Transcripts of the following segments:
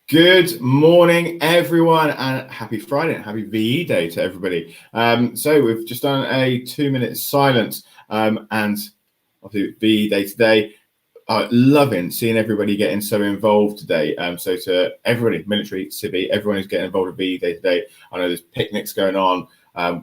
Good morning, everyone, and happy Friday and happy VE Day to everybody. So we've just done a 2-minute silence, and obviously VE Day today. Loving seeing everybody getting so involved today. So to everybody, military, civvy, everyone who's getting involved with VE Day today. I know there's picnics going on.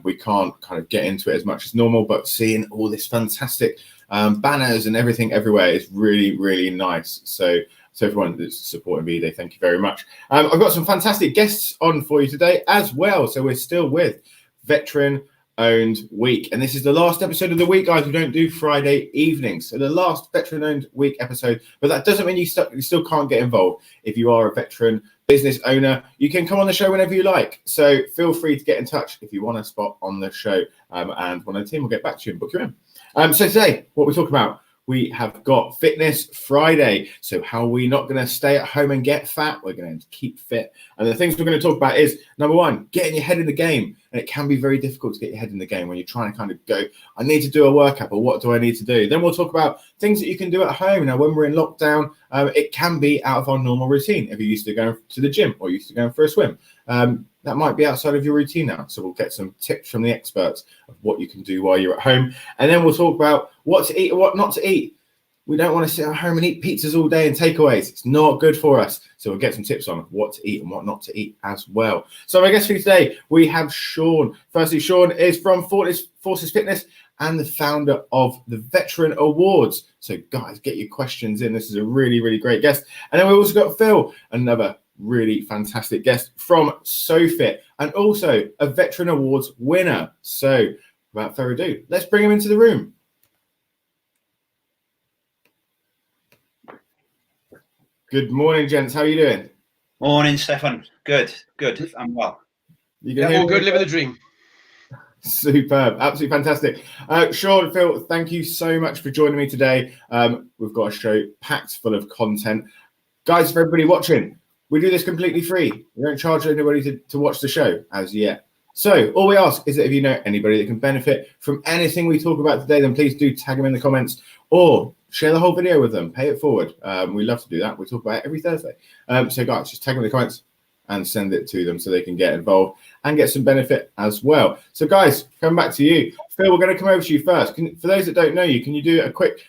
We can't kind of get into it as much as normal, but seeing all this fantastic banners and everything everywhere is really, really nice. So everyone that's supporting VE Day, thank you very much. I've got some fantastic guests on for you today as well. So we're still with Veteran Owned Week, and this is the last episode of the week, guys. We don't do Friday evenings, so the last Veteran Owned Week episode. But that doesn't mean you still can't get involved. If you are a veteran business owner, you can come on the show whenever you like. So feel free to get in touch if you want a spot on the show, and one of the team will get back to you and book you in. So today, what we're talking about. We have got Fitness Friday. So how are we not going to stay at home and get fat? We're going to keep fit. And the things we're going to talk about is, number one, getting your head in the game. And it can be very difficult to get your head in the game when you're trying to kind of go, I need to do a workout, but what do I need to do? Then we'll talk about things that you can do at home. Now, when we're in lockdown, it can be out of our normal routine. If you're used to going to the gym or used to going for a swim, that might be outside of your routine now. So we'll get some tips from the experts of what you can do while you're at home. And then we'll talk about what to eat and what not to eat. We don't want to sit at home and eat pizzas all day and takeaways. It's not good for us. So we'll get some tips on what to eat and what not to eat as well. So I guess for today, we have Sean. Firstly, Sean is from Forces Fitness and the founder of the Veteran Awards. So guys, get your questions in. This is a really, really great guest. And then we've also got Phil, another really fantastic guest from SOFit and also a Veteran Awards winner. So without further ado, let's bring him into the room. Good morning, gents. How are you doing? Morning, Stefan. Good. I'm well. All good, living the dream. Superb. Absolutely fantastic. Sean, Phil, thank you so much for joining me today. We've got a show packed full of content. Guys, for everybody watching, we do this completely free. We don't charge anybody to watch the show as yet. So all we ask is that if you know anybody that can benefit from anything we talk about today, then please do tag them in the comments or share the whole video with them. Pay it forward. We love to do that. We talk about it every Thursday. So guys, just tag them in the comments and send it to them so they can get involved and get some benefit as well. So guys, coming back to you. Phil, we're going to come over to you first. For those that don't know you, can you do a quick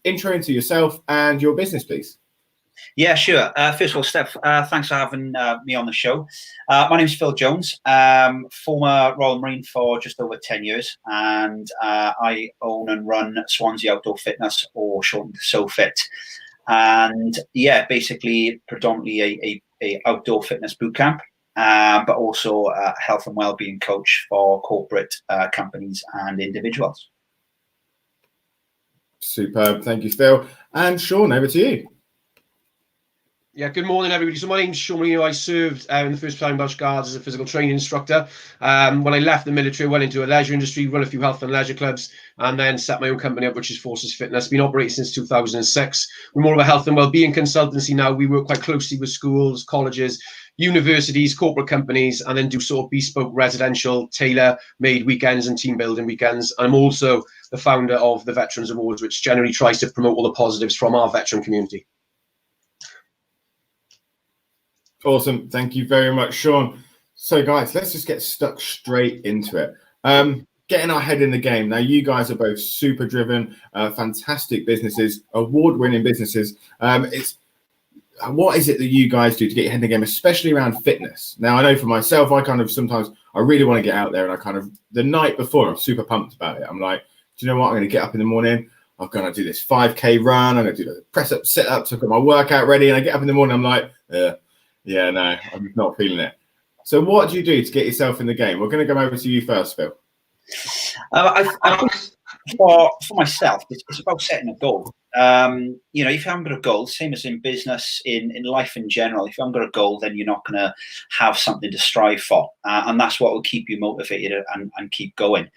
intro into yourself and your business, please? Yeah, sure. First of all, Steph, thanks for having me on the show. My name is Phil Jones, former Royal Marine for just over 10 years, and I own and run Swansea Outdoor Fitness, or shortened SOFit. And yeah, basically predominantly a outdoor fitness boot camp, but also a health and wellbeing coach for corporate companies and individuals. Superb. Thank you, Phil. And Sean, over to you. Yeah, good morning, everybody. So my name's Sean Molino. I served in the 1st Battalion Welsh Guards as a physical training instructor. When I left the military, I went into a leisure industry, run a few health and leisure clubs, and then set my own company up, which is Forces Fitness. Been operating since 2006. We're more of a health and wellbeing consultancy now. We work quite closely with schools, colleges, universities, corporate companies, and then do sort of bespoke residential, tailor-made weekends and team building weekends. I'm also the founder of the Veterans Awards, which generally tries to promote all the positives from our veteran community. Awesome. Thank you very much, Sean. So guys, let's just get stuck straight into it. Getting our head in the game. Now, you guys are both super driven, fantastic businesses, award-winning businesses. What is it that you guys do to get your head in the game, especially around fitness? Now, I know for myself, I really want to get out there, and the night before, I'm super pumped about it. I'm like, do you know what? I'm going to get up in the morning. I'm going to do this 5K run. I'm going to do the press-ups, sit-ups. I've got my workout ready, and I get up in the morning. I'm like, yeah, no, I'm not feeling it. So what do you do to get yourself in the game? We're going to come over to you first, Phil. I think for myself, it's about setting a goal. If you haven't got a goal, same as in business, in life in general, if you haven't got a goal, then you're not going to have something to strive for. And that's what will keep you motivated and keep going.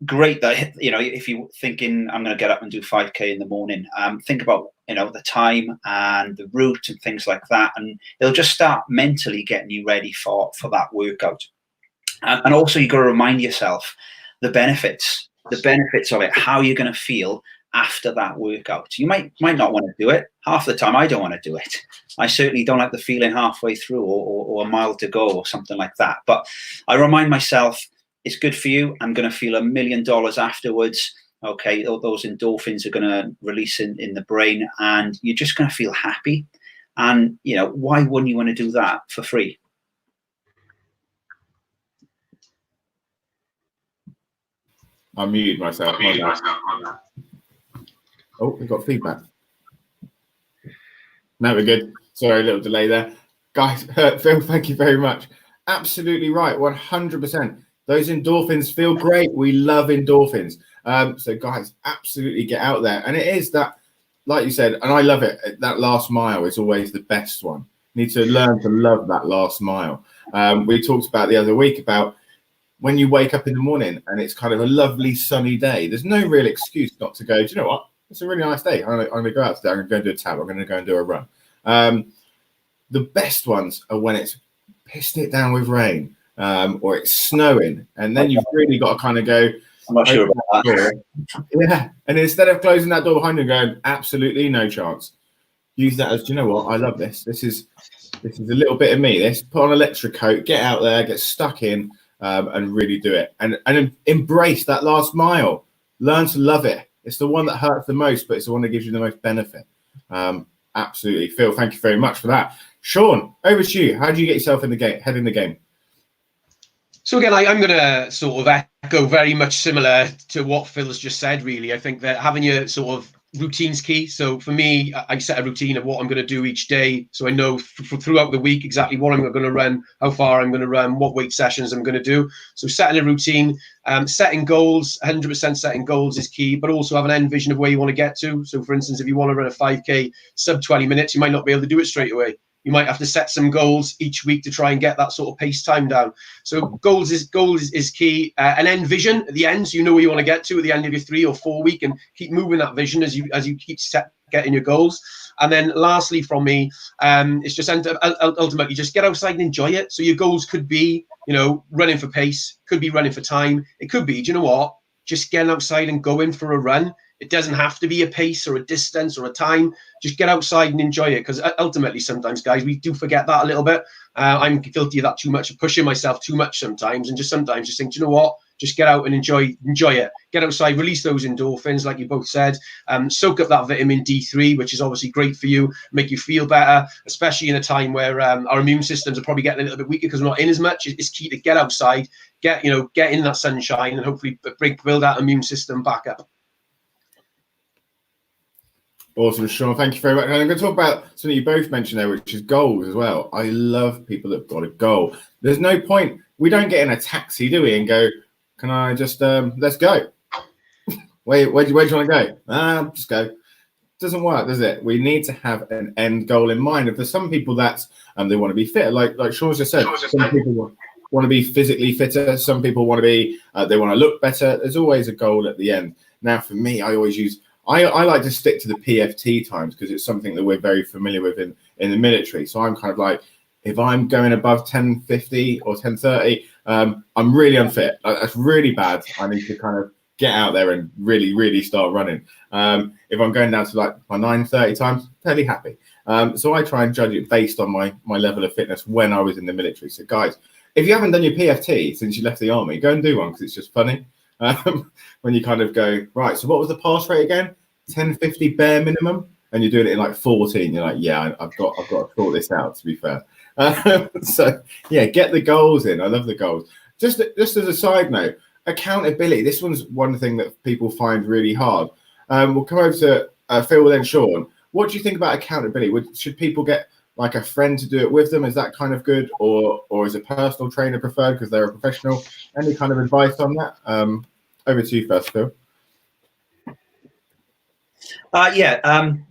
Great that, if you're thinking, I'm going to get up and do 5K in the morning, think about, the time and the route and things like that. And it'll just start mentally getting you ready for that workout. And also you've got to remind yourself the benefits of it, how you're going to feel after that workout. You might not want to do it. Half the time I don't want to do it. I certainly don't like the feeling halfway through or a mile to go or something like that. But I remind myself, it's good for you. I'm going to feel $1 million afterwards. Okay, those endorphins are going to release in the brain, and you're just going to feel happy. And, you know, why wouldn't you want to do that for free? I muted myself. Oh, we got feedback. No, we're good. Sorry, a little delay there. Guys, Phil, thank you very much. Absolutely right, 100%. Those endorphins feel great. We love endorphins. So, guys, absolutely get out there. And it is that, like you said, and I love it, that last mile is always the best one. You need to learn to love that last mile. We talked about the other week about when you wake up in the morning and it's kind of a lovely sunny day, there's no real excuse not to go, do you know what? It's a really nice day. I'm going to go out today. I'm going to go and do a tab. I'm going to go and do a run. The best ones are when it's pissed it down with rain or it's snowing. And then you've really got to kind of go, I'm not sure about that. Yeah. And instead of closing that door behind you and going, absolutely no chance, use that as, do you know what? I love this. This is a little bit of me. This, put on an electric coat, get out there, get stuck in, and really do it. And embrace that last mile. Learn to love it. It's the one that hurts the most, but it's the one that gives you the most benefit. Absolutely. Phil, thank you very much for that. Sean, over to you. How do you get yourself in the game, head in the game? So again, I'm going to sort of echo very much similar to what Phil's just said, really. I think that having your sort of routine's key. So for me, I set a routine of what I'm going to do each day. So I know throughout the week exactly what I'm going to run, how far I'm going to run, what weight sessions I'm going to do. So setting a routine, setting goals, 100% setting goals is key, but also have an end vision of where you want to get to. So for instance, if you want to run a 5K sub 20 minutes, you might not be able to do it straight away. You might have to set some goals each week to try and get that sort of pace time down. So goals is key. An end vision at the end, so you know where you want to get to at the end of your 3 or 4 week, and keep moving that vision as you keep getting your goals. And then lastly from me, it's just ultimately just get outside and enjoy it. So your goals could be, you know, running for pace, could be running for time. It could be, do you know what? Just getting outside and going for a run. It doesn't have to be a pace or a distance or a time. Just get outside and enjoy it, because ultimately sometimes, guys, we do forget that a little bit. I'm guilty of that too much, of pushing myself too much sometimes, and sometimes just think, do you know what? Just get out and enjoy it. Get outside, release those endorphins, like you both said. Soak up that vitamin D3, which is obviously great for you, make you feel better, especially in a time where our immune systems are probably getting a little bit weaker because we're not in as much. It's key to get outside, get in that sunshine, and hopefully build that immune system back up. Awesome, Sean. Thank you very much. And I'm going to talk about something you both mentioned there, which is goals as well. I love people that have got a goal. There's no point. We don't get in a taxi, do we, and go, can I just, let's go. Where do you want to go? Just go. Doesn't work, does it? We need to have an end goal in mind. And for some people, that's they want to be fit. Like Sean just said, some people want to be physically fitter. Some people want to be, they want to look better. There's always a goal at the end. Now, for me, I always use, I like to stick to the PFT times because it's something that we're very familiar with in the military. So I'm kind of like, if I'm going above 10:50 or 10:30, I'm really unfit. That's really bad. I need to kind of get out there and really, really start running. If I'm going down to like my 9:30 times, fairly happy. So I try and judge it based on my level of fitness when I was in the military. So guys, if you haven't done your PFT since you left the army, go and do one because it's just funny. When you kind of go, right, so what was the pass rate again? 10:50 bare minimum, and you're doing it in like 14. You're like, yeah, I've got to sort this out, to be fair. So yeah, get the goals in. I love the goals. Just as a side note, accountability. This one's one thing that people find really hard. We'll come over to Phil then Sean. What do you think about accountability? Should people get like a friend to do it with them? Is that kind of good, or is a personal trainer preferred because they're a professional? Any kind of advice on that? Over to you first, Phil.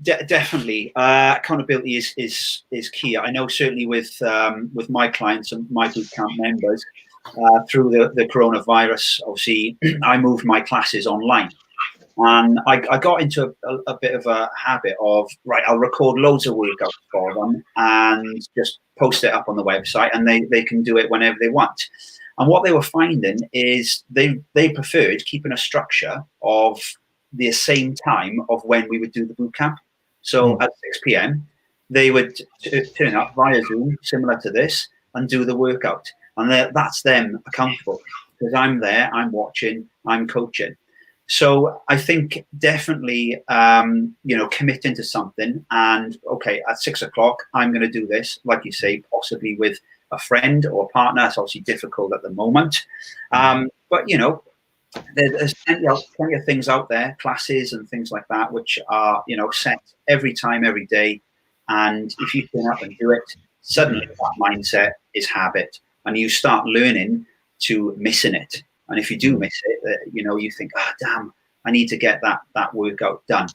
Definitely. Accountability is key. I know certainly with my clients and my boot camp members, through the coronavirus, obviously, I moved my classes online. And I got into a bit of a habit of, right, I'll record loads of workouts for them and just post it up on the website, and they can do it whenever they want. And what they were finding is they preferred keeping a structure of the same time of when we would do the boot camp. So at 6 p.m, they would turn up via Zoom, similar to this, and do the workout. And that's them accountable, because I'm there, I'm watching, I'm coaching. So I think definitely, committing to something, and okay, at 6 o'clock, I'm going to do this, like you say, possibly with a friend or a partner. It's obviously difficult at the moment. But, there's plenty of things out there, classes and things like that, which are, set every time, every day. And if you turn up and do it, suddenly that mindset is habit, and you start learning to missing it. And if you do miss it, you think, oh, damn, I need to get that workout done.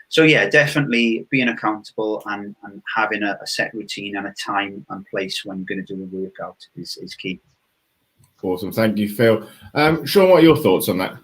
So yeah, definitely being accountable and having a set routine and a time and place when you're going to do a workout is key. Awesome. Thank you, Phil. Sean, what are your thoughts on that?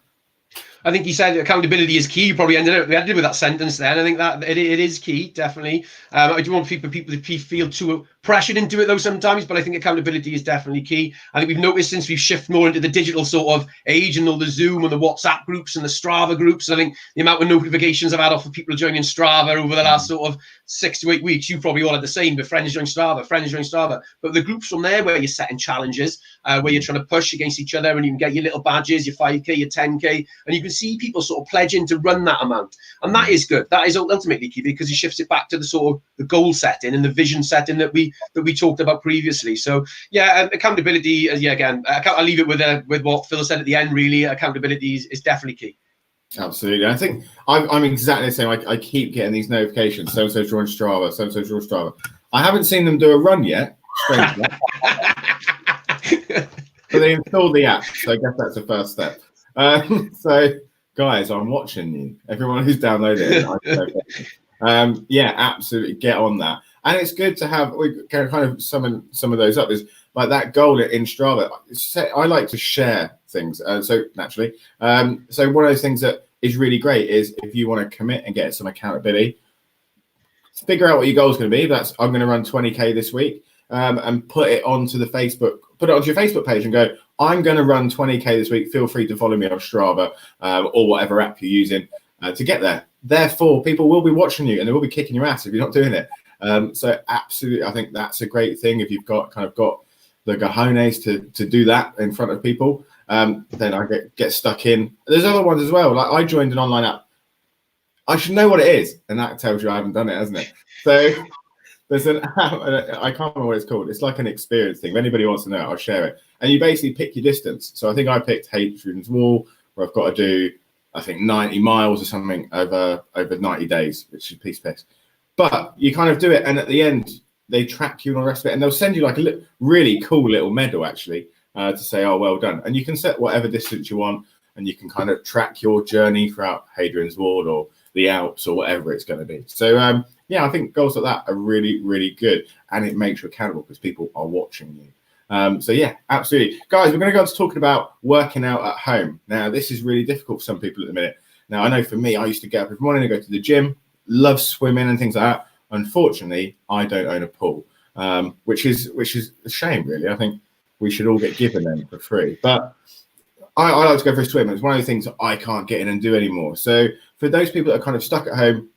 I think he said accountability is key. You probably ended with that sentence then. I think that it is key, definitely. I do want people to feel too pressured into it though sometimes, but I think accountability is definitely key. I think we've noticed since we've shifted more into the digital sort of age and all the Zoom and the WhatsApp groups and the Strava groups, I think the amount of notifications I've had off of people joining Strava over the last sort of 6 to 8 weeks, you probably all had the same, but friends join Strava. But the groups from there where you're setting challenges, where you're trying to push against each other, and you can get your little badges, your 5K, your 10K, and you can see people sort of pledging to run that amount. And that is good. That is ultimately key, because it shifts it back to the sort of the goal setting and the vision setting that we talked about previously. So yeah, accountability, again, I'll leave it with what Phil said at the end. Really, accountability is definitely key. Absolutely. I think I'm exactly the same. I keep getting these notifications. So-and-so's drawing Strava, so-and-so's drawing Strava. I haven't seen them do a run yet. But they installed the app, so I guess that's the first step. So guys, I'm watching you. Everyone who's downloaded it. Yeah, absolutely get on that. And it's good to have, we can kind of summon some of those up, is like that goal in Strava. I like to share things. So naturally, so one of those things that is really great is if you want to commit and get some accountability, figure out what your goal is going to be. That's, I'm going to run 20K this week, and put it onto your Facebook page and go, I'm going to run 20K this week. Feel free to follow me on Strava, or whatever app you're using to get there. Therefore, people will be watching you and they will be kicking your ass if you're not doing it. So absolutely, I think that's a great thing. If you've got the cojones to do that in front of people, then I get stuck in. There's other ones as well. Like I joined an online app. I should know what it is, and that tells you I haven't done it, hasn't it? So there's an app, I can't remember what it's called. It's like an experience thing. If anybody wants to know it, I'll share it. And you basically pick your distance. So I think I picked Hadrian's Wall, where I've got to do, I think, 90 miles or something over 90 days, which is a piece of piss. But you kind of do it, and at the end, they track you and all the rest of it, and they'll send you like a really cool little medal, actually, to say, oh, well done. And you can set whatever distance you want, and you can kind of track your journey throughout Hadrian's Wall or the Alps or whatever it's going to be. So, yeah, I think goals like that are really, really good, and it makes you accountable because people are watching you. So, yeah, absolutely. Guys, we're going to go on to talking about working out at home. Now, this is really difficult for some people at the minute. Now, I know for me, I used to get up every morning and go to the gym, love swimming and things like that. Unfortunately, I don't own a pool, which is a shame, really. I think we should all get given them for free. But I like to go for a swim. It's one of the things that I can't get in and do anymore. So for those people that are kind of stuck at home,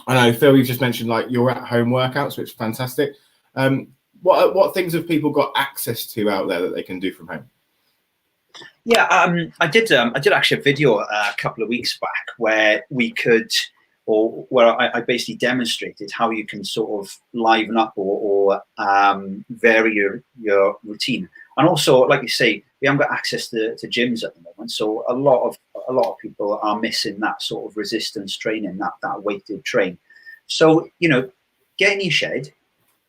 I know, Phil, you've just mentioned like your at-home workouts, which is fantastic. What things have people got access to out there that they can do from home? Yeah, I did actually a video a couple of weeks back where I basically demonstrated how you can sort of liven up or vary your routine. And also, like you say, we haven't got access to gyms at the moment, so a lot of people are missing that sort of resistance training, that weighted train. So get in your shed,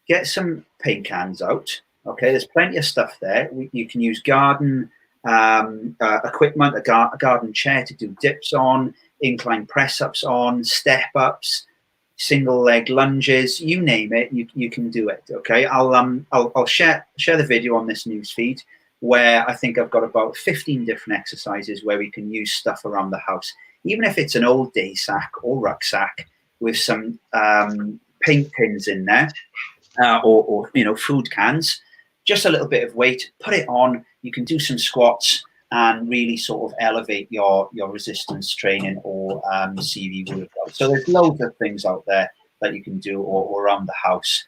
get some paint cans out. Okay, there's plenty of stuff there. You can use garden equipment, a garden chair to do dips on, incline press ups on, step ups, single leg lunges, you name it, you can do it. Okay, I'll share the video on this news feed where I think I've got about 15 different exercises where we can use stuff around the house, even if it's an old day sack or rucksack with some paint tins in there, or food cans, just a little bit of weight, put it on. You can do some squats, and really sort of elevate your resistance training or CV workout. So there's loads of things out there that you can do or around the house.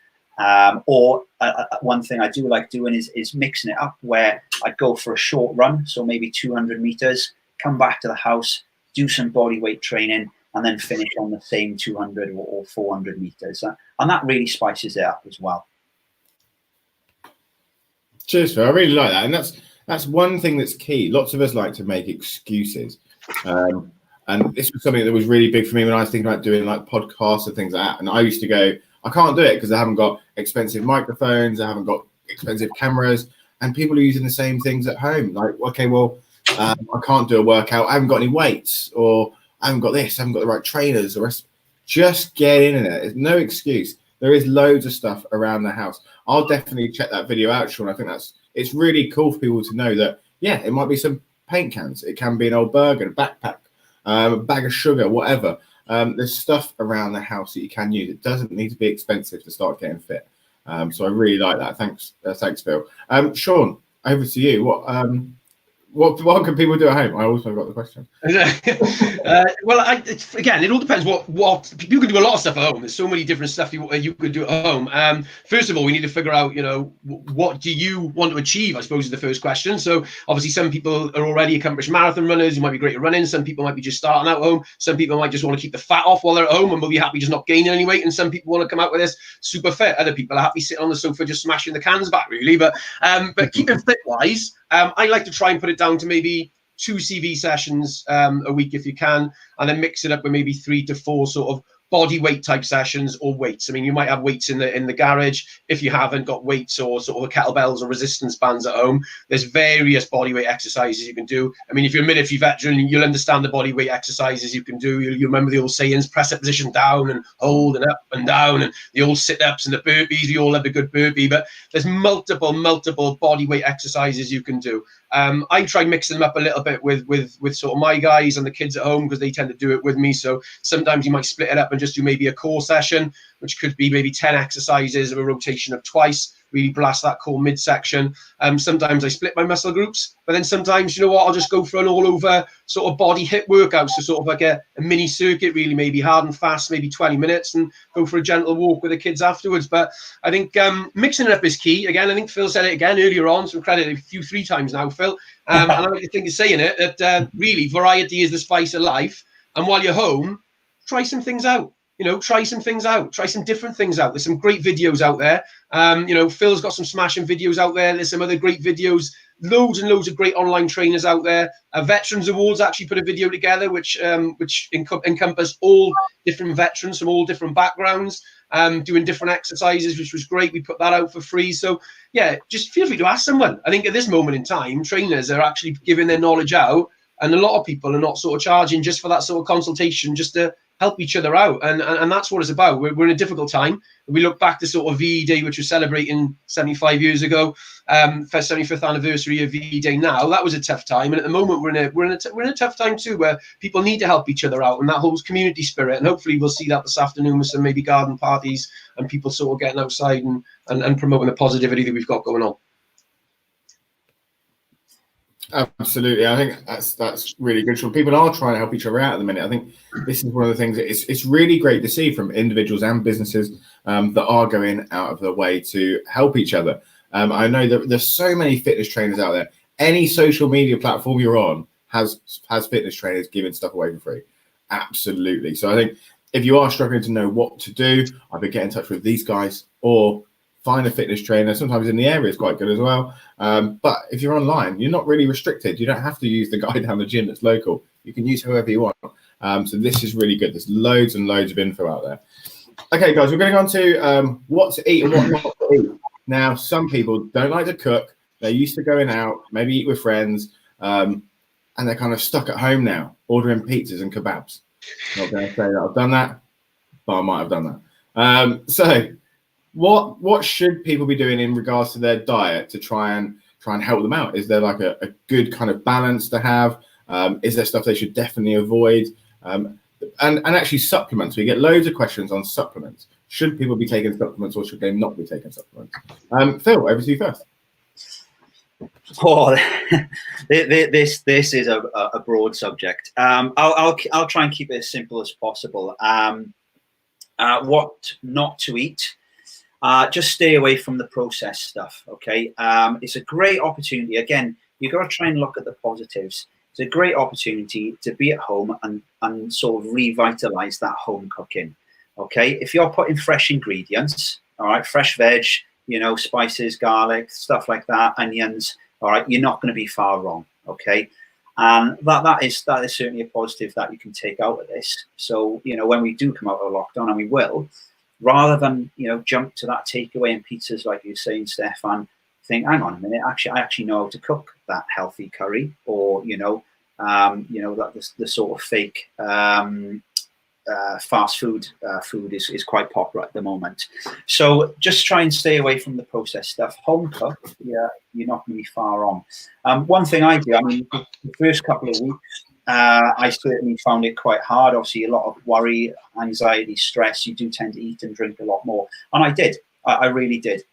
One thing I do like doing is mixing it up, where I go for a short run, so maybe 200 meters, come back to the house, do some body weight training, and then finish on the same 200 or 400 meters. And that really spices it up as well. Cheers, Phil. I really like that. And that's one thing that's key. Lots of us like to make excuses. And this was something that was really big for me when I was thinking about doing like podcasts and things like that. And I used to go, I can't do it because I haven't got expensive microphones, I haven't got expensive cameras, and people are using the same things at home. Like, okay, well, I can't do a workout, I haven't got any weights, or I haven't got this, I haven't got the right trainers, or just get in it. There's no excuse. There is loads of stuff around the house. I'll definitely check that video out, Sean. I think it's really cool for people to know that, yeah, it might be some paint cans, it can be an old burger, a backpack, a bag of sugar, whatever. There's stuff around the house that you can use. It doesn't need to be expensive to start getting fit. So I really like that. Thanks, Phil. Sean, over to you. What can people do at home? I also got the question. Well, again, it all depends what people can do. A lot of stuff at home. There's so many different stuff you could do at home. First of all, we need to figure out, what do you want to achieve, I suppose, is the first question. So obviously some people are already accomplished marathon runners. You might be great at running. Some people might be just starting out at home. Some people might just want to keep the fat off while they're at home and will be happy just not gaining any weight. And some people want to come out with this super fit. Other people are happy sitting on the sofa just smashing the cans back, really. But keeping fit wise, I like to try and put it down to maybe 2 CV sessions a week if you can, and then mix it up with maybe 3 to 4 sort of body weight type sessions or weights. I mean, you might have weights in the garage. If you haven't got weights or sort of kettlebells or resistance bands at home, there's various body weight exercises you can do. I mean, if you're a military veteran, you'll understand the body weight exercises you can do. You remember the old sayings, press up position down and hold and up and down, and the old sit-ups and the burpees. We all love a good burpee, but there's multiple body weight exercises you can do. I try mixing them up a little bit with sort of my guys and the kids at home, because they tend to do it with me. So sometimes you might split it up and just do maybe a core session, which could be maybe 10 exercises of a rotation of twice, really blast that core midsection. Sometimes I split my muscle groups, but then sometimes, I'll just go for an all over sort of body hit workout. So sort of like a mini circuit, really, maybe hard and fast, maybe 20 minutes, and go for a gentle walk with the kids afterwards. But I think mixing it up is key. Again, I think Phil said it again earlier on, some credit, 3 times now, Phil. And I like to think of saying it, that really variety is the spice of life. And while you're home, try some things out. Try some things out, try some different things out. There's some great videos out there. Phil's got some smashing videos out there. There's some other great videos, loads and loads of great online trainers out there. Veterans Awards actually put a video together, which encompassed all different veterans from all different backgrounds, doing different exercises, which was great. We put that out for free. So yeah, just feel free to ask someone. I think at this moment in time, trainers are actually giving their knowledge out, and a lot of people are not sort of charging just for that sort of consultation, just to help each other out, and that's what it's about. We're in a difficult time. We look back to sort of VE Day, which was celebrating 75 years ago, 75th anniversary of VE Day. Now that was a tough time, and at the moment we're in a tough time too, where people need to help each other out, and that holds community spirit. And hopefully we'll see that this afternoon with some maybe garden parties and people sort of getting outside and promoting the positivity that we've got going on. Absolutely, I think that's really good. So people are trying to help each other out at the minute. I think this is one of the things that it's really great to see from individuals and businesses that are going out of their way to help each other. I know that there's so many fitness trainers out there. Any social media platform you're on has fitness trainers giving stuff away for free. Absolutely. So I think if you are struggling to know what to do, I'd get in touch with these guys or find a fitness trainer. Sometimes in the area is quite good as well. But if you're online, you're not really restricted. You don't have to use the guy down the gym that's local. You can use whoever you want. So this is really good. There's loads and loads of info out there. Okay, guys, we're going on to what to eat and what not to eat. Now, some people don't like to cook. They're used to going out, maybe eat with friends, and they're kind of stuck at home now, ordering pizzas and kebabs. Not going to say that I've done that, but I might have done that. So what should people be doing in regards to their diet to try and help them out? Is there like a good kind of balance to have? Is there stuff they should definitely avoid? And actually supplements. We get loads of questions on supplements. Should people be taking supplements or should they not be taking supplements? Phil, over to you first. Oh, this is a broad subject. I'll try and keep it as simple as possible. What not to eat? Just stay away from the processed stuff. Okay, it's a great opportunity. Again, you've got to try and look at the positives. It's a great opportunity to be at home and sort of revitalize that home cooking. Okay, if you're putting fresh ingredients, all right, fresh veg, spices, garlic, stuff like that, onions. All right, you're not going to be far wrong. Okay, and that is certainly a positive that you can take out of this. So when we do come out of lockdown, and we will, rather than jump to that takeaway and pizzas like you're saying, Stefan, think, hang on a minute, I actually know how to cook that healthy curry, or that the sort of fake fast food is quite popular at the moment. So just try and stay away from the processed stuff. Home cook, you're not going to be far on. One thing I do, the first couple of weeks, I certainly found it quite hard. Obviously, a lot of worry, anxiety, stress. You do tend to eat and drink a lot more, and I did. I really did.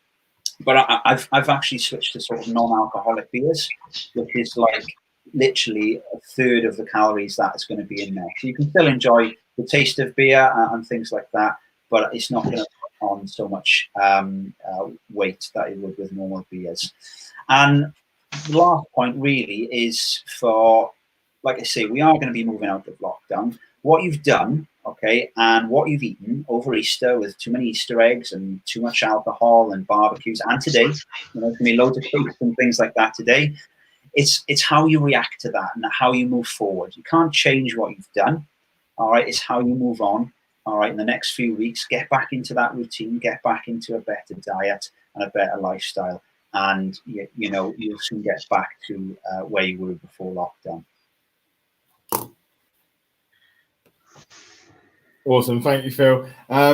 But I've actually switched to sort of non-alcoholic beers, which is like literally a third of the calories that is going to be in there. So you can still enjoy the taste of beer and things like that, but it's not going to put on so much weight that it would with normal beers. And the last point really is for, like I say, we are going to be moving out of lockdown. What you've done, okay, and what you've eaten over Easter with too many Easter eggs and too much alcohol and barbecues, and today, there's going to be loads of cakes and things like that today. It's how you react to that and how you move forward. You can't change what you've done. All right, it's how you move on. All right, in the next few weeks, get back into that routine, get back into a better diet and a better lifestyle, and you'll soon get back to where you were before lockdown. Awesome, thank you, Phil. I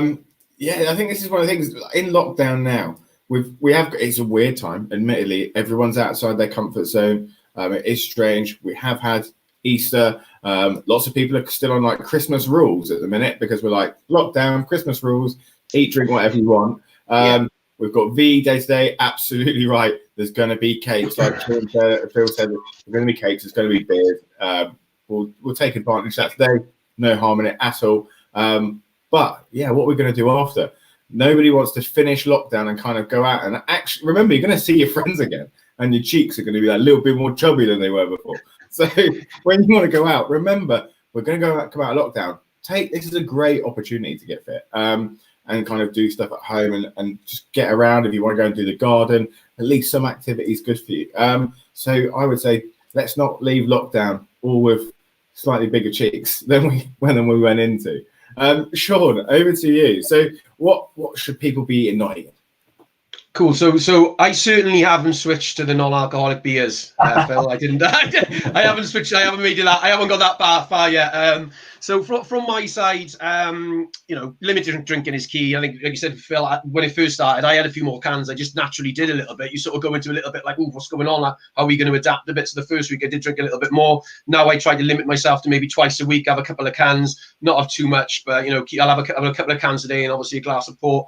think this is one of the things in lockdown now. We have it's a weird time. Admittedly, everyone's outside their comfort zone. It is strange. We have had Easter. Lots of people are still on like Christmas rules at the minute because we're like lockdown, Christmas rules, eat, drink whatever you want. We've got VE Day today. Absolutely right. There's going to be cakes, like Phil said. There's going to be cakes. There's going to be beers. We'll take advantage of that today. No harm in it at all. But yeah, what we're going to do after? Nobody wants to finish lockdown and kind of go out and actually remember you're going to see your friends again, and your cheeks are going to be a little bit more chubby than they were before. So when you want to go out, remember we're going to come out of lockdown. This is a great opportunity to get fit and kind of do stuff at home and just get around. If you want to go and do the garden, at least some activity is good for you. So I would say let's not leave lockdown all with slightly bigger cheeks than we went into. Sean, over to you. So what should people be eating, not eating? Cool. So I certainly haven't switched to the non-alcoholic beers, Phil. I didn't. I haven't switched. I haven't made it that. I haven't got that far yet. So from my side, limited drinking is key. I think, like you said, Phil, when it first started, I had a few more cans. I just naturally did a little bit. You sort of go into a little bit like, oh, what's going on? How are we going to adapt a bit? So the first week I did drink a little bit more. Now I try to limit myself to maybe twice a week, have a couple of cans, not have too much, but I'll have a couple of cans a day and obviously a glass of port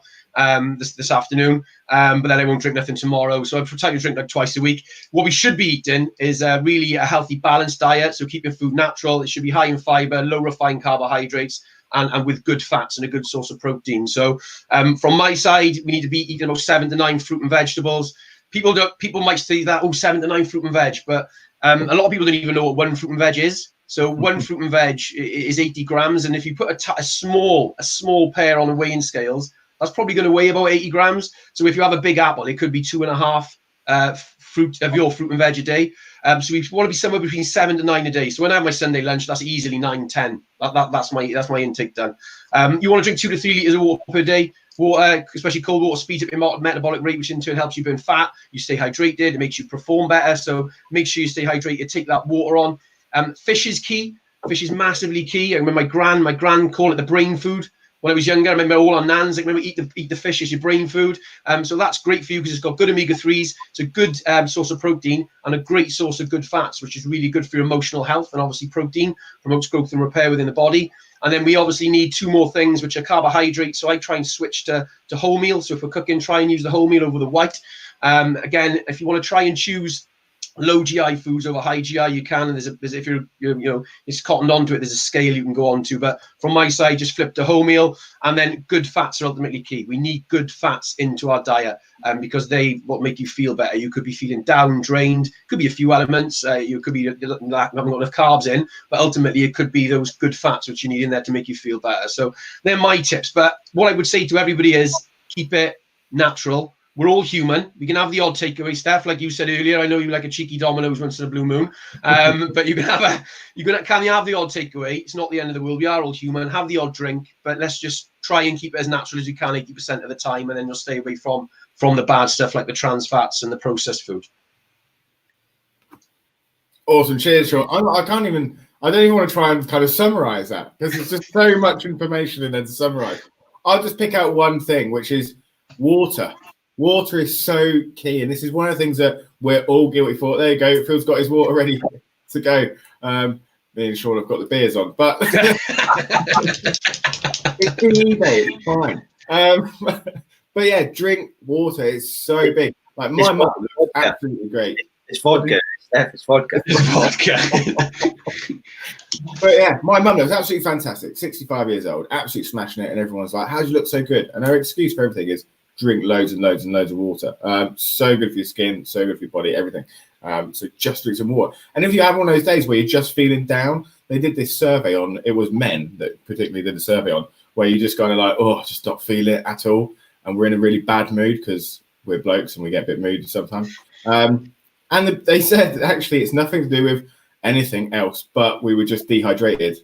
this afternoon, but then I won't drink nothing tomorrow. So I try to drink like twice a week. What we should be eating is really a healthy, balanced diet. So keeping food natural. It should be high in fiber, low refined carbohydrates, and with good fats and a good source of protein. So from my side, we need to be eating about 7 to 9 fruit and vegetables. People might say that 7 to 9 fruit and veg, but a lot of people don't even know what one fruit and veg is. So one fruit and veg is 80 grams, and if you put a small pear on the weighing scales, that's probably going to weigh about 80 grams. So if you have a big apple, it could be 2.5 fruit of your fruit and veg a day. So we want to be somewhere between 7 to 9 a day. So when I have my Sunday lunch, that's easily 9, 10. That's my intake done. You want to drink 2 to 3 liters of water per day. Water, especially cold water, speeds up your metabolic rate, which in turn helps you burn fat. You stay hydrated. It makes you perform better. So make sure you stay hydrated. Take that water on. Fish is key. Fish is massively key. I remember my gran called it the brain food. When I was younger, I remember all our nans, like, remember eat the fish as your brain food. So that's great for you because it's got good omega-3s. It's a good source of protein and a great source of good fats, which is really good for your emotional health. And obviously protein promotes growth and repair within the body. And then we obviously need 2 more things, which are carbohydrates. So I try and switch to wholemeal. So if we're cooking, try and use the wholemeal over the white. Again, if you want to try and choose low GI foods over high GI, you can, and there's if you're it's cottoned onto it, there's a scale you can go on to. But from my side, just flip to wholemeal, and then good fats are ultimately key. We need good fats into our diet, because they what make you feel better. You could be feeling down, drained, could be a few elements. You could be haven't got enough carbs in, but ultimately it could be those good fats which you need in there to make you feel better. So they're my tips. But what I would say to everybody is keep it natural. We're all human. We can have the odd takeaway stuff, like you said earlier. I know you like a cheeky Domino's once in a blue moon, but you can have the odd takeaway. It's not the end of the world. We are all human. Have the odd drink, but let's just try and keep it as natural as you can 80% of the time, and then you'll stay away from the bad stuff like the trans fats and the processed food. Awesome, cheers, Sean. I don't even want to try and kind of summarize that, because it's just so much information in there to summarize. I'll just pick out one thing, which is water. Water is so key, and this is one of the things that we're all guilty for. There you go. Phil's got his water ready to go. Me and Sean have got the beers on, but it's been eBay. It's fine. But yeah, drink water. It's so big. Like my mum looks absolutely great. It's vodka. It's vodka. It's vodka. But yeah, my mum looks absolutely fantastic. 65 years old, absolutely smashing it, and everyone's like, "How do you look so good?" And her excuse for everything is drink loads and loads and loads of water. So good for your skin, so good for your body, everything. So just drink some water. And if you have one of those days where you're just feeling down, they did this survey on, it was men that particularly did the survey on, where you just kind of like, oh, just not feel it at all. And we're in a really bad mood because we're blokes and we get a bit moody sometimes. And they said that actually it's nothing to do with anything else, but we were just dehydrated.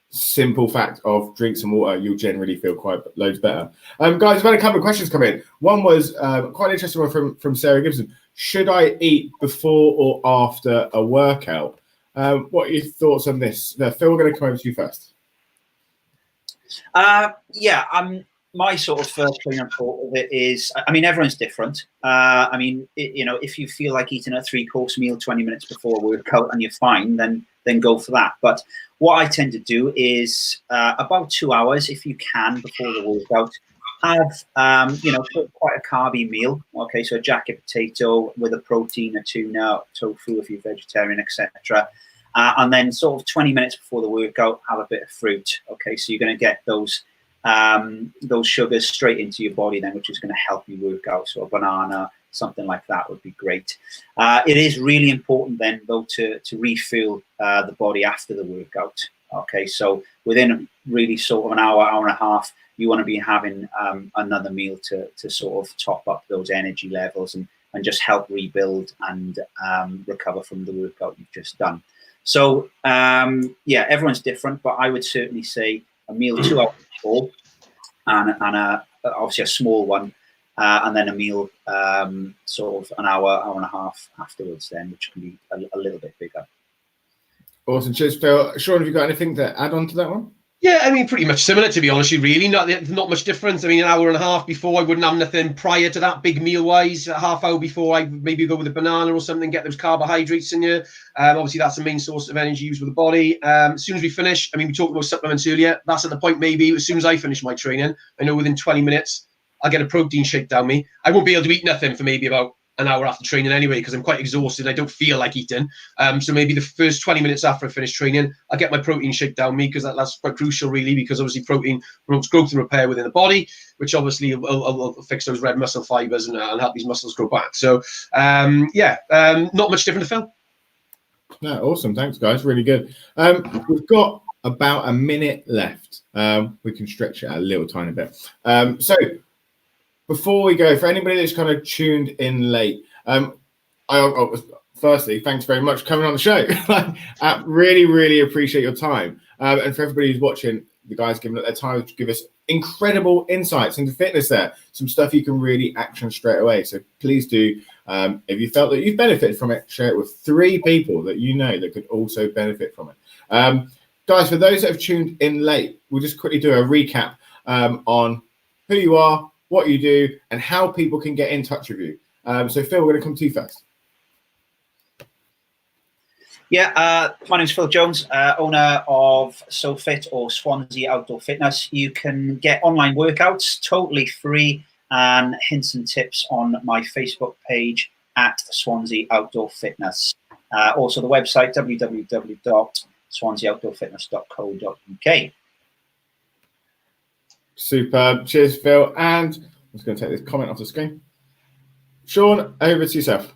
Simple fact of drink some water, you'll generally feel quite loads better. Guys, I've had a couple of questions come in. One was quite an interesting one from Sarah Gibson. Should I eat before or after a workout? What are your thoughts on this? Phil, we're going to come over to you first. My sort of first thing I thought of it is, I mean, everyone's different. If you feel like eating a 3-course meal 20 minutes before a workout and you're fine, then go for that. But what I tend to do is about 2 hours, if you can, before the workout, have quite a carby meal. Okay, so a jacket potato with a protein, a tuna, tofu if you're vegetarian, etc. And then sort of 20 minutes before the workout, have a bit of fruit. Okay, so you're going to get those sugars straight into your body then, which is going to help you work out. So a banana, something like that would be great. It is really important then, though, to refuel the body after the workout. Okay, so within really sort of an hour and a half, you want to be having another meal to sort of top up those energy levels and just help rebuild and recover from the workout you've just done. So everyone's different, but I would certainly say a meal 2 hours before, and obviously a small one, and then a meal sort of an hour and a half afterwards, then, which can be a little bit bigger. Awesome, cheers, Phil. Sean, have you got anything to add on to that one? Yeah, I mean, pretty much similar, to be honest with you, really. Not much difference. I mean, an hour and a half before, I wouldn't have nothing prior to that, big meal-wise. A half hour before, I maybe go with a banana or something, get those carbohydrates in you. Obviously, that's the main source of energy used with the body. As soon as we finish, I mean, we talked about supplements earlier. That's at the point, maybe, as soon as I finish my training, I know within 20 minutes, I'll get a protein shake down me. I won't be able to eat nothing for maybe about an hour after training anyway, because I'm quite exhausted. I don't feel like eating. So maybe the first 20 minutes after I finish training, I'll get my protein shake down me, because that's quite crucial, really, because obviously protein promotes growth and repair within the body, which obviously will fix those red muscle fibers and help these muscles grow back. So, not much different to Phil. No, awesome. Thanks, guys. Really good. We've got about a minute left. We can stretch it out a little tiny bit. So before we go, for anybody that's kind of tuned in late, firstly, thanks very much for coming on the show. I really, really appreciate your time. And for everybody who's watching, the guys giving up their time to give us incredible insights into fitness there. Some stuff you can really action straight away. So please do, if you felt that you've benefited from it, share it with 3 people that you know that could also benefit from it. Guys, for those that have tuned in late, we'll just quickly do a recap on who you are, what you do, and how people can get in touch with you. So Phil, we're going to come to you first. Yeah, my name's Phil Jones, owner of SOFit or Swansea Outdoor Fitness. You can get online workouts totally free and hints and tips on my Facebook page at Swansea Outdoor Fitness. Also the website, www.swanseaoutdoorfitness.co.uk. Superb. Cheers, Phil. And I'm just going to take this comment off the screen. Sean, over to yourself.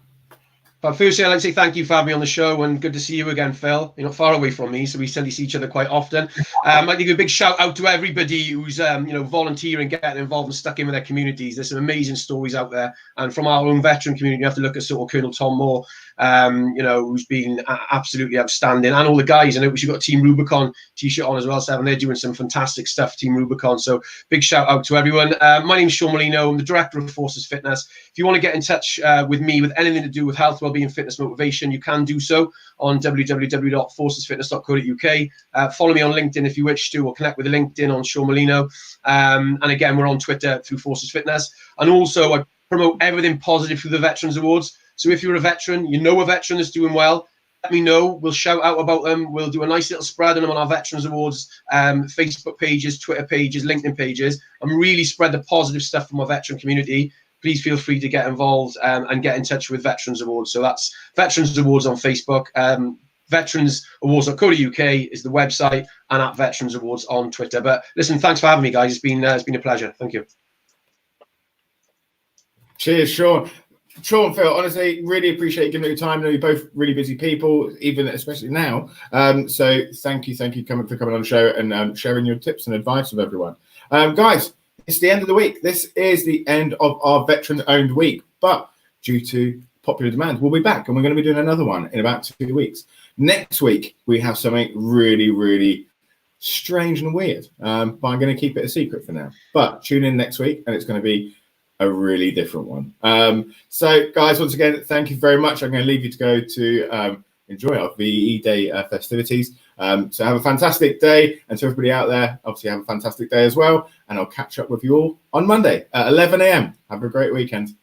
But firstly, I'd like to say thank you for having me on the show, and good to see you again, Phil. You're not far away from me, so we certainly see each other quite often. I'd like to give a big shout out to everybody who's volunteering, getting involved and stuck in with their communities. There's some amazing stories out there, and from our own veteran community, you have to look at sort of Colonel Tom Moore, who's been absolutely outstanding, and all the guys. I know we've got Team Rubicon t-shirt on as well, Stefan. They're doing some fantastic stuff, Team Rubicon. So big shout out to everyone. My name's Sean Molino. I'm the director of Forces Fitness. If you want to get in touch with me with anything to do with health, wellbeing, fitness, motivation, you can do so on www.forcesfitness.co.uk. Follow me on LinkedIn if you wish to, or connect with the LinkedIn on Sean Molino. And again, we're on Twitter through Forces Fitness. And also, I promote everything positive through the Veterans Awards. So if you're a veteran, you know a veteran that's doing well, let me know. We'll shout out about them. We'll do a nice little spread on them on our Veterans Awards Facebook pages, Twitter pages, LinkedIn pages, and really spread the positive stuff from our veteran community. Please feel free to get involved and get in touch with Veterans Awards. So that's Veterans Awards on Facebook. Veteransawards.co.uk is the website, and at Veterans Awards on Twitter. But listen, thanks for having me, guys. It's been a pleasure. Thank you. Cheers, Sean. Sean, Phil, honestly, really appreciate you giving me your time. I know you're both really busy people, especially now. So thank you for coming on the show and sharing your tips and advice with everyone. Guys, it's the end of the week. This is the end of our veteran-owned week, but due to popular demand, we'll be back, and we're going to be doing another one in about 2 weeks. Next week, we have something really, really strange and weird, but I'm going to keep it a secret for now. But tune in next week, and it's going to be a really different one. So, guys, once again, thank you very much. I'm going to leave you to go to enjoy our VE Day festivities. So have a fantastic day, and to everybody out there, obviously have a fantastic day as well, and I'll catch up with you all on Monday at 11 a.m. Have a great weekend.